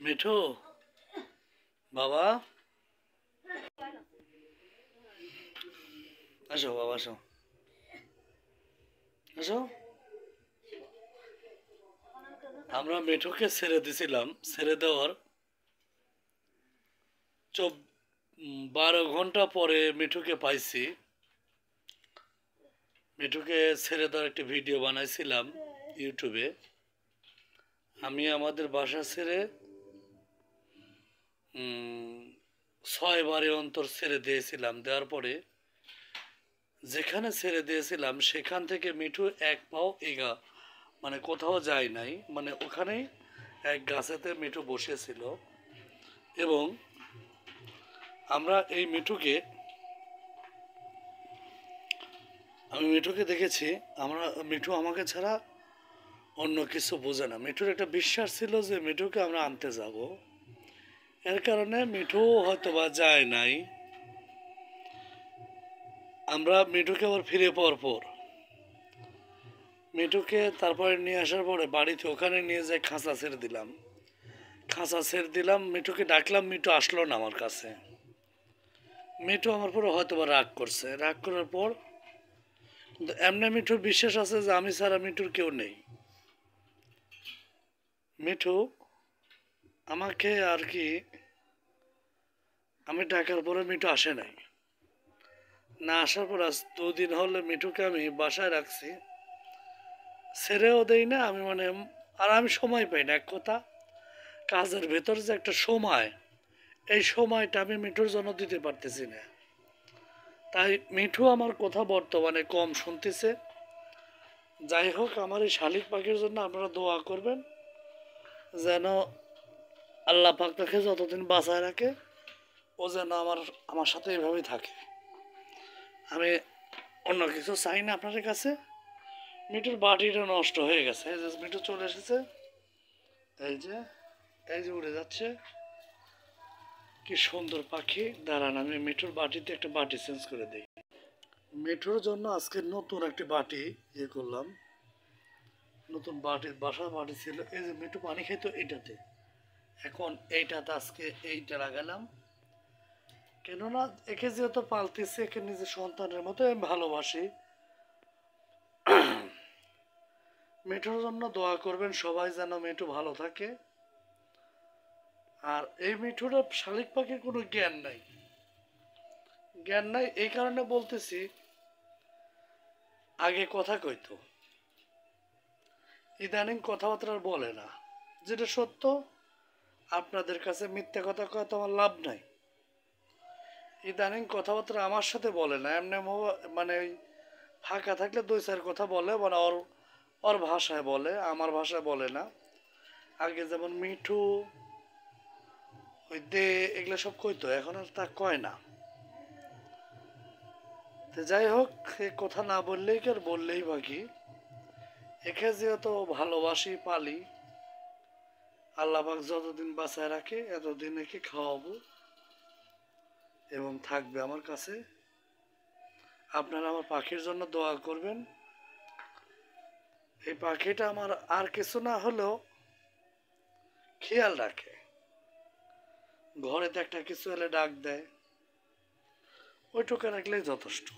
মিঠু বাবা আসো বাবা আসো আসো। আমরা মিঠুকে ছেড়ে দিছিলাম, ছেড়ে দেওয়ার 12 ঘন্টা পরে মিঠুকে পাইছি। মিঠুকে ছেড়ে দেওয়ার একটি ভিডিও বানাইছিলাম ইউটিউবে। আমি আমাদের বাসা ছেড়ে 6 বারে অন্তর ছেড়ে দিয়েছিলাম। দেওয়ার পরে যেখানে ছেড়ে দিয়েছিলাম সেখান থেকে মিঠু এক পাও এগা মানে কোথাও যায় নাই, মানে ওখানেই এক গাছেতে মিঠু বসেছিল। এবং আমরা এই আমি মিঠুকে দেখেছি। মিঠু আমাকে ছাড়া অন্য কিছু বোঝে না। মিঠুর একটা বিশ্বাস ছিল যে মিঠুকে আমরা আনতে যাব, এর কারণে মিঠু হয়তো বা যায় নাই। আমরা মিঠুকে আবার ফিরে পাওয়ার পর মিঠুকে তারপরে নিয়ে আসার পরে বাড়িতে ওখানে নিয়ে যাই খাঁচা ছেড়ে দিলাম। মিঠুকে ডাকলাম, মিঠু আসলো না আমার কাছে। মিঠু আমার পরে হয়তো বা রাগ করছে। রাগ করার পর কিন্তু এমনি মিঠুর বিশ্বাস আছে যে আমি ছাড়া মিঠুর কেউ নেই। মিঠু আমাকে আর কি, আমি ডাকার পরে মিঠু আসে নাই। না আসার পর আজ 2 দিন হলে মিঠুকে আমি বাসায় রাখছি, ছেড়েও দেই না আমি, মানে আর আমি সময় পাই না। এক কথা, কাজের ভেতর যে একটা সময়, এই সময়টা আমি মিঠুর জন্য দিতে পারতেছি না। তাই মিঠু আমার কথা বর্তমানে কম শুনতেছে। যাই হোক, আমার এই শালিক পাখির জন্য আপনারা দোয়া করবেন যেন আল্লাহ পাক তাকে যতদিন বাঁচায় রাখে, ও যেন আমার সাথে এভাবেই থাকে। আমি অন্য কিছু চাই না আপনাদের কাছে। মিঠুর বাটিটা নষ্ট হয়ে গেছে। এই যে মিঠু চলে এসেছে, এই যে এই যে উড়ে যাচ্ছে, কি সুন্দর পাখি। দাঁড়ান, আমি মিঠুর বাটিতে একটা বাটি চেঞ্জ করে দিই। মিঠুর জন্য আজকে নতুন একটি বাটি ইয়ে করলাম। নতুন বাটি ছিল। এই যে মিঠু পানি খেত এটাতে, এখন এইটাতে আজকে এইটা লাগালাম। কেননা একে যেহেতু পালতেছি, একে নিজের সন্তানের মতো আমি ভালোবাসি। মিঠুর জন্য দোয়া করবেন সবাই যেন মিঠু ভালো থাকে। আর এই মিঠুর শালিক পাখির কোনো জ্ঞান নাই এই কারণে বলতেছি। আগে কথা কইতো, ইদানিং কথাবার্তা আর বলে না। যেটা সত্য, আপনাদের কাছে মিথ্যা কথা কয় তো আমার লাভ নাই। ইদানিং কথাবার্তা আমার সাথে বলে না, এমনি মানে ওই ফাঁকা থাকলে 2-4 কথা বলে, মানে ওর ভাষায় বলে, আমার ভাষায় বলে না। আগে যেমন মিঠু, ওই দে, এগুলো সব কইতো, এখন আর তা কয় না। তো যাই হোক, এ কথা না বললেই কি আর বললেই বাকি। একে যেহেতু ভালোবাসি, পালি, আল্লাহ পাক যতদিন বাঁচায় রাখে এতদিন একে খাওয়াবো এবং থাকবে আমার কাছে। আপনারা আমার পাখির জন্য দোয়া করবেন। এই পাখিটা আমার আর কিছু না হলেও খেয়াল রাখে। ঘরেতে একটা কিছু এলে ডাক দেয়, ওইটুকু রাখলেই যথেষ্ট।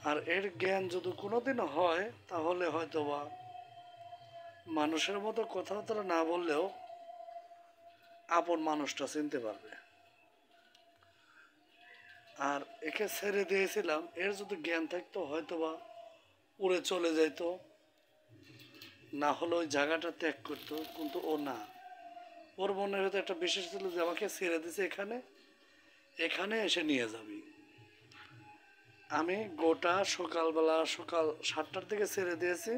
আর এর জ্ঞান যদি কোনোদিন হয়, তাহলে হয়তো বা মানুষের মতো কথাবার্তা না বললেও আপন মানুষটা চিনতে পারবে। আর একে ছেড়ে দিয়েছিলাম, এর যদি জ্ঞান থাকতো হয়তো বা উড়ে চলে যাইতো, না হলে ওই জায়গাটা ত্যাগ করতো। কিন্তু ও না, ওর মনের ভেতরে একটা বিশ্বাস ছিল যে আমাকে ছেড়ে দিছে, এখানে এখানে এসে নিয়ে যাবি। আমি গোটা সকালবেলা, সকাল 7টার দিকে ছেড়ে দিয়েছি,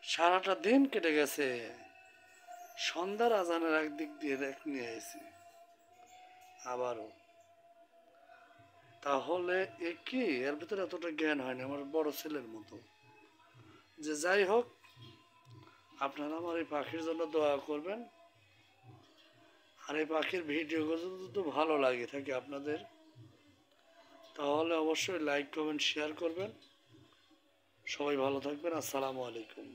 সারাটা দিন কেটে গেছে। সন্ধ্যার আজানের এক দিক দিয়ে নিয়ে এসেছি আবারও। তাহলে এ কি, এর ভিতরে এতটা জ্ঞান হয়নি আমার বড় ছেলের মতো। যে যাই হোক, আপনারা আমার এই পাখির জন্য দোয়া করবেন। আর এই পাখির ভিডিওগুলো যদি ভালো লাগে থাকে আপনাদের, তাহলে অবশ্যই লাইক কমেন্ট শেয়ার করবেন। সবাই ভালো থাকবেন। আসসালামু আলাইকুম।